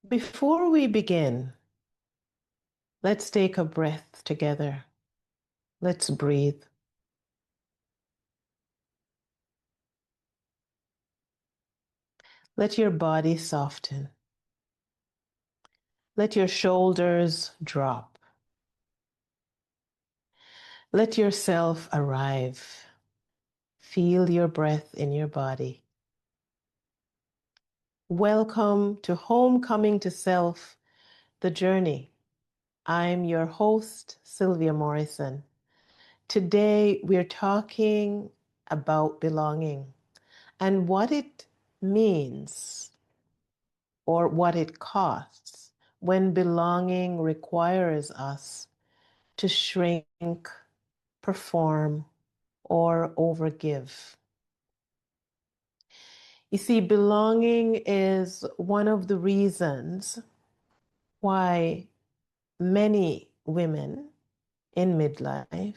Before we begin, let's take a breath together. Let's breathe. Let your body soften. Let your shoulders drop. Let yourself arrive. Feel your breath in your body. Welcome to Homecoming to Self, the journey. I'm your host, Sylvia Morrison. Today, we're talking about belonging and what it means or what it costs when belonging requires us to shrink, perform, or overgive. You see, belonging is one of the reasons why many women in midlife,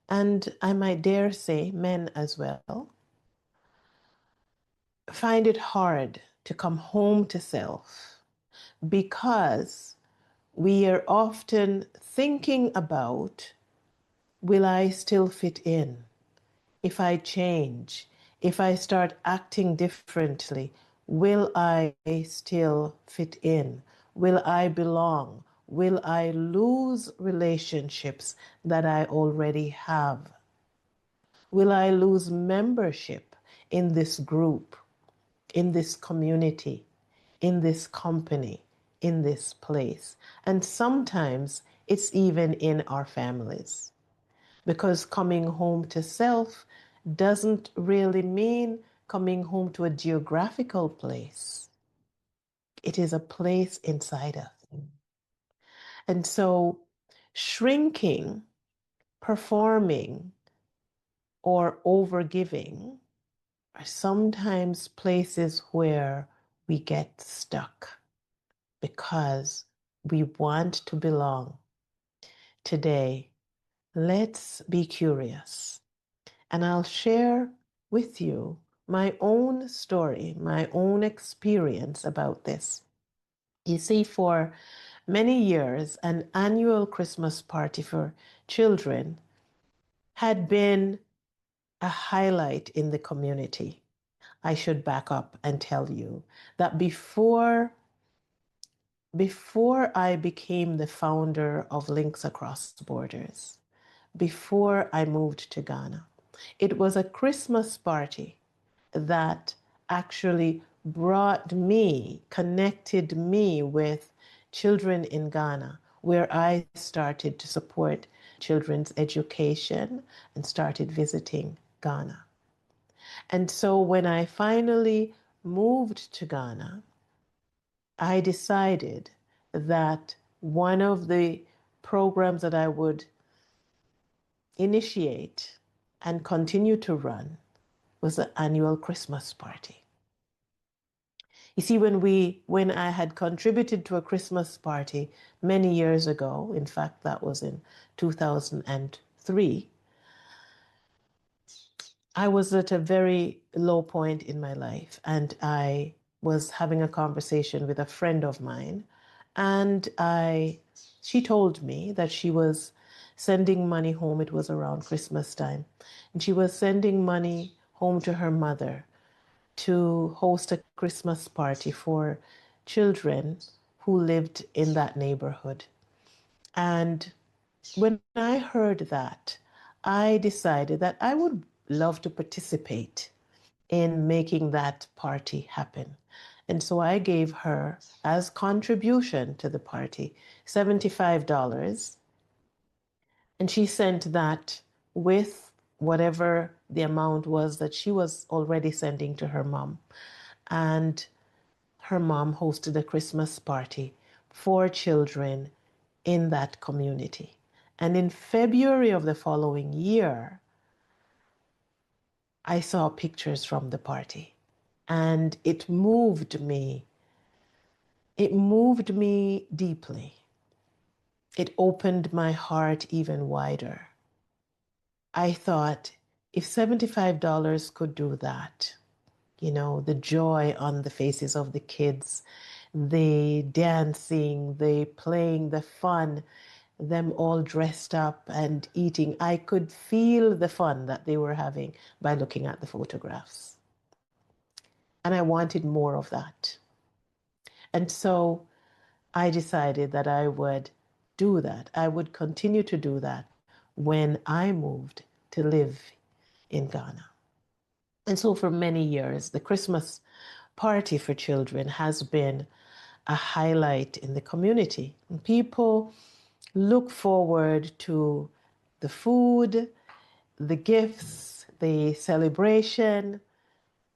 and I might dare say men as well, find it hard to come home to self because we are often thinking about, will I still fit in? If I change, if I start acting differently, will I still fit in? Will I belong? Will I lose relationships that I already have? Will I lose membership in this group, in this community, in this company, in this place? And sometimes it's even in our families. Because coming home to self doesn't really mean coming home to a geographical place. It is a place inside us. And so shrinking, performing, or overgiving are sometimes places where we get stuck because we want to belong. Today, let's be curious. And I'll share with you my own story, my own experience about this. You see, for many years, an annual Christmas party for children had been a highlight in the community. I should back up and tell you that before I became the founder of Links Across Borders, before I moved to Ghana, it was a Christmas party that actually connected me with children in Ghana, where I started to support children's education and started visiting Ghana. And so when I finally moved to Ghana, I decided that one of the programs that I would initiate and continue to run was the annual Christmas party. You see, when I had contributed to a Christmas party many years ago, in fact, that was in 2003, I was at a very low point in my life, and I was having a conversation with a friend of mine, and she told me that she was sending money home. It was around Christmas time, and she was sending money home to her mother to host a Christmas party for children who lived in that neighborhood. And when I heard that, I decided that I would love to participate in making that party happen. And so I gave her, as contribution to the party, $75. And she sent that with whatever the amount was that she was already sending to her mom. And her mom hosted a Christmas party for children in that community. And in February of the following year, I saw pictures from the party, and it moved me. It moved me deeply. It opened my heart even wider. I thought, if $75 could do that, the joy on the faces of the kids, the dancing, the playing, the fun, them all dressed up and eating. I could feel the fun that they were having by looking at the photographs. And I wanted more of that. And so I decided that I would do that. I would continue to do that when I moved to live in Ghana. And so for many years, the Christmas party for children has been a highlight in the community. And people look forward to the food, the gifts, the celebration,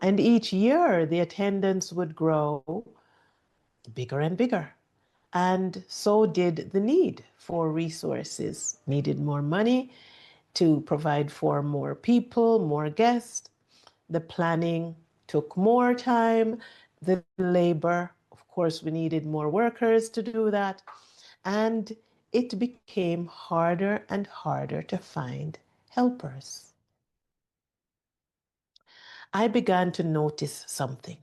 and each year the attendance would grow bigger and bigger. And so did the need for resources, needed more money to provide for more people, more guests. The planning took more time, the labor, of course, we needed more workers to do that. And it became harder and harder to find helpers. I began to notice something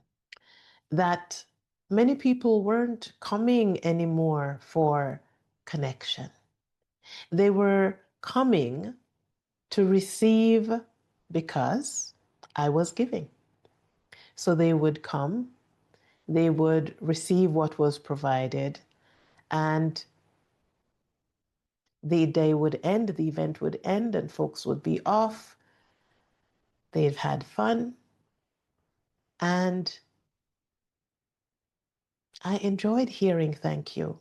that many people weren't coming anymore for connection. They were coming to receive because I was giving. So they would come, they would receive what was provided, and the day would end, the event would end, and folks would be off. They've had fun, and I enjoyed hearing thank you.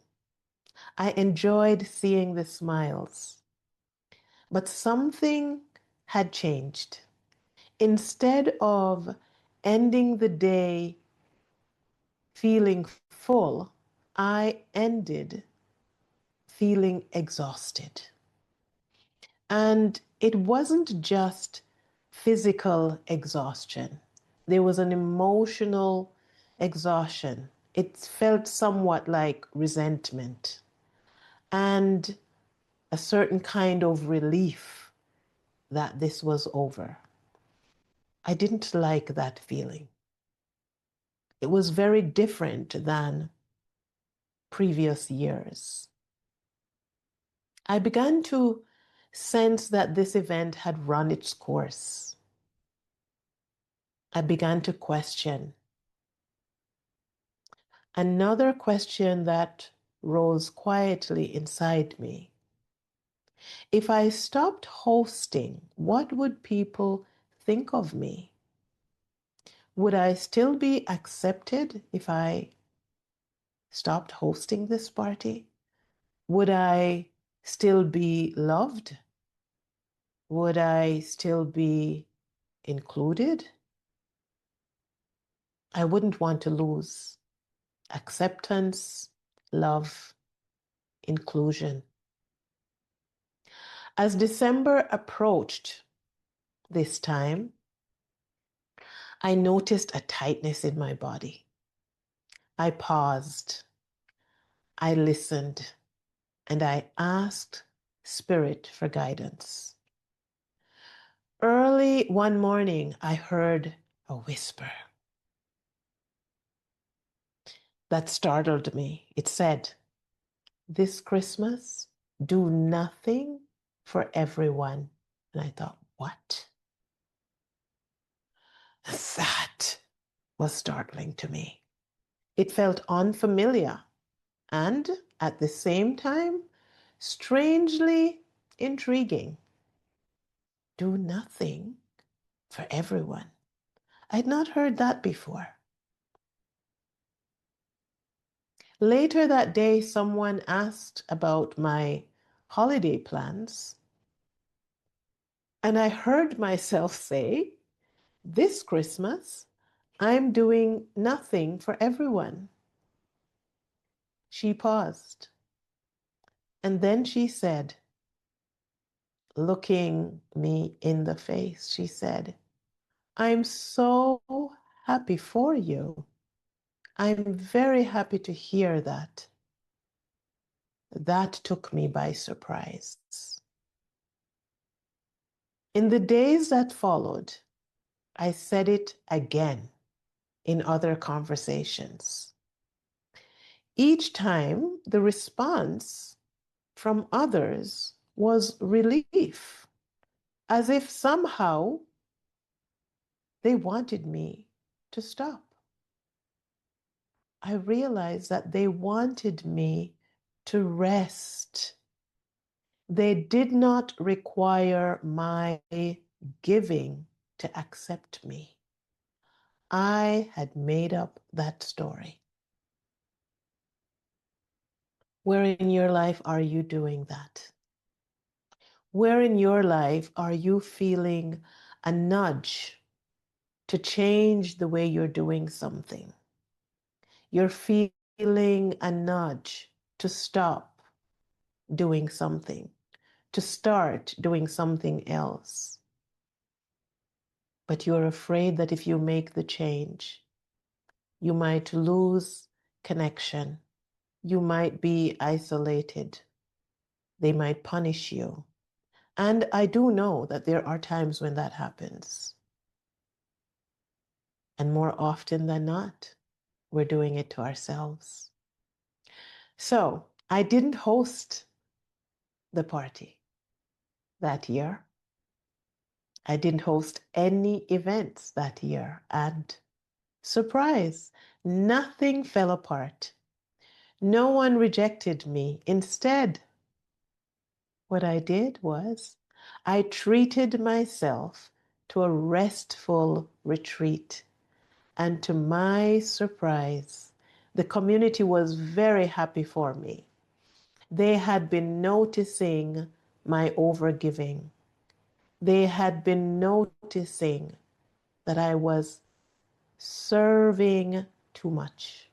I enjoyed seeing the smiles. But something had changed. Instead of ending the day feeling full, I ended feeling exhausted. And it wasn't just physical exhaustion, there was an emotional exhaustion. It felt somewhat like resentment and a certain kind of relief that this was over. I didn't like that feeling. It was very different than previous years. I began to sense that this event had run its course. I began to question. Another question that rose quietly inside me. If I stopped hosting, what would people think of me? Would I still be accepted if I stopped hosting this party? Would I still be loved? Would I still be included? I wouldn't want to lose acceptance, love, inclusion. As December approached this time, I noticed a tightness in my body. I paused, I listened, and I asked Spirit for guidance. Early one morning, I heard a whisper that startled me. It said, "This Christmas, do nothing for everyone." And I thought, what? That was startling to me. It felt unfamiliar and at the same time, strangely intriguing. Do nothing for everyone. I'd not heard that before. Later that day, someone asked about my holiday plans, and I heard myself say, "This Christmas, I'm doing nothing for everyone." She paused, and then she said, looking me in the face, she said, "I'm so happy for you. I'm very happy to hear that." That took me by surprise. In the days that followed, I said it again in other conversations. Each time, the response from others was relief, as if somehow they wanted me to stop. I realized that they wanted me to rest. They did not require my giving to accept me. I had made up that story. Where in your life are you doing that? Where in your life are you feeling a nudge to change the way you're doing something? You're feeling a nudge to stop doing something, to start doing something else. But you're afraid that if you make the change, you might lose connection. You might be isolated. They might punish you. And I do know that there are times when that happens. And more often than not, we're doing it to ourselves. So I didn't host the party that year. I didn't host any events that year. And surprise, nothing fell apart. No one rejected me. Instead, what I did was I treated myself to a restful retreat. And to my surprise, the community was very happy for me. They had been noticing my overgiving. They had been noticing that I was serving too much.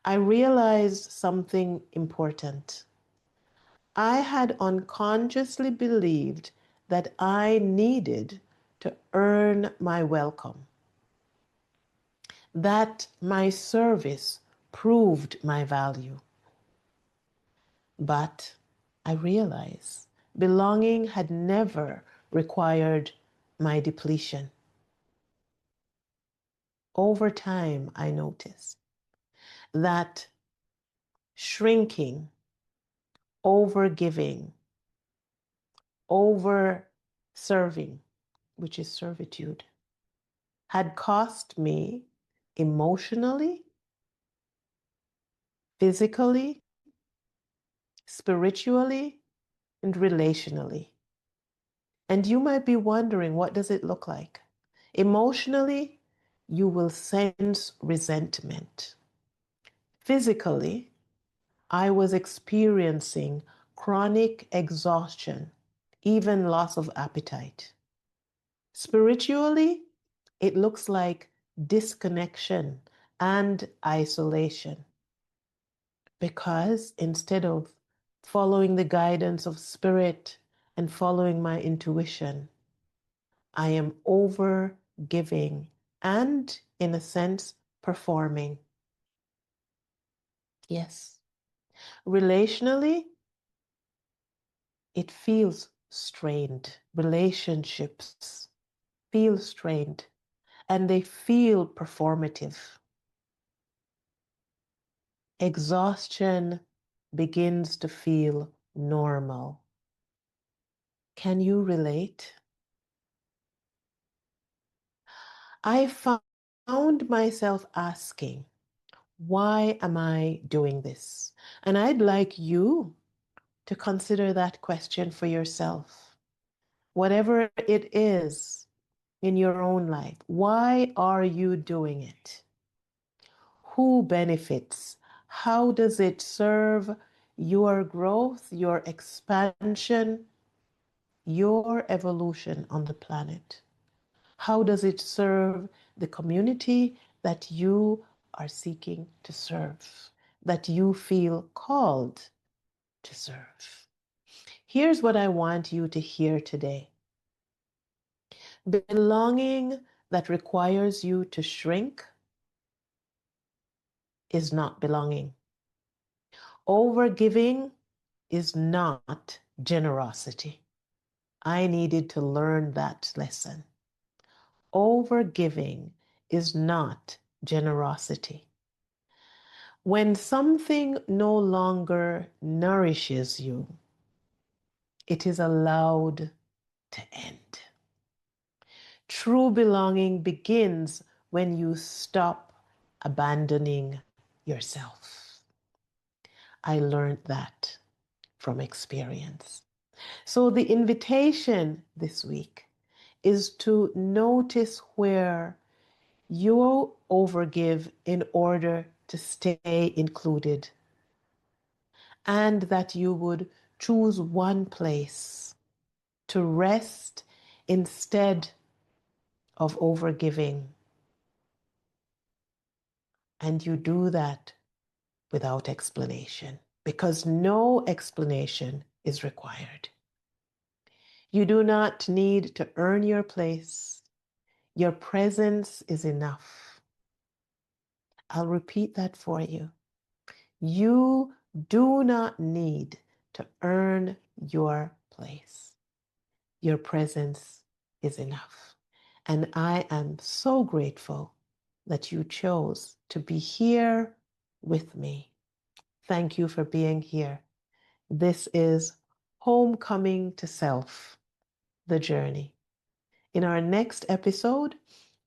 I realized something important. I had unconsciously believed that I needed to earn my welcome, that my service proved my value. But I realized belonging had never required my depletion. Over time, I noticed that shrinking, overgiving, over serving, which is servitude, had cost me emotionally, physically, spiritually, and relationally. And you might be wondering, what does it look like? Emotionally, you will sense resentment. Physically, I was experiencing chronic exhaustion, even loss of appetite. Spiritually, it looks like disconnection and isolation. Because instead of following the guidance of spirit and following my intuition, I am over giving and, in a sense, performing. Yes. Relationally, it feels strained. Relationships feel strained and they feel performative. Exhaustion begins to feel normal. Can you relate? I found myself asking, why am I doing this? And I'd like you to consider that question for yourself. Whatever it is in your own life, why are you doing it? Who benefits? How does it serve your growth, your expansion, your evolution on the planet? How does it serve the community that you are seeking to serve, that you feel called to serve? Here's what I want you to hear today. Belonging that requires you to shrink is not belonging. Overgiving is not generosity. I needed to learn that lesson. Overgiving is not generosity. When something no longer nourishes you, it is allowed to end. True belonging begins when you stop abandoning yourself. I learned that from experience. So the invitation this week is to notice where you overgive in order to stay included, and that you would choose one place to rest instead of overgiving. And you do that without explanation, because no explanation is required. You do not need to earn your place. Your presence is enough. I'll repeat that for you. You do not need to earn your place. Your presence is enough. And I am so grateful that you chose to be here with me. Thank you for being here. This is Homecoming to Self, the journey. In our next episode,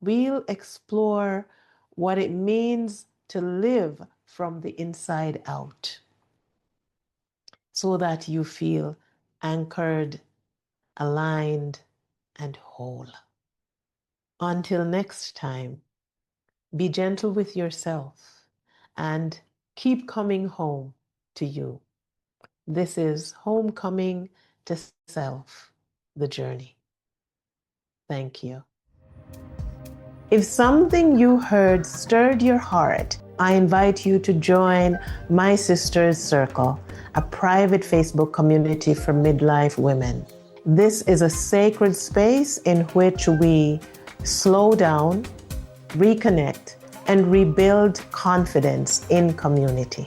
we'll explore what it means to live from the inside out so that you feel anchored, aligned, and whole. Until next time, be gentle with yourself and keep coming home to you. This is Homecoming to Self, the journey. Thank you. If something you heard stirred your heart, I invite you to join My Sister's Circle, a private Facebook community for midlife women. This is a sacred space in which we slow down, reconnect, and rebuild confidence in community.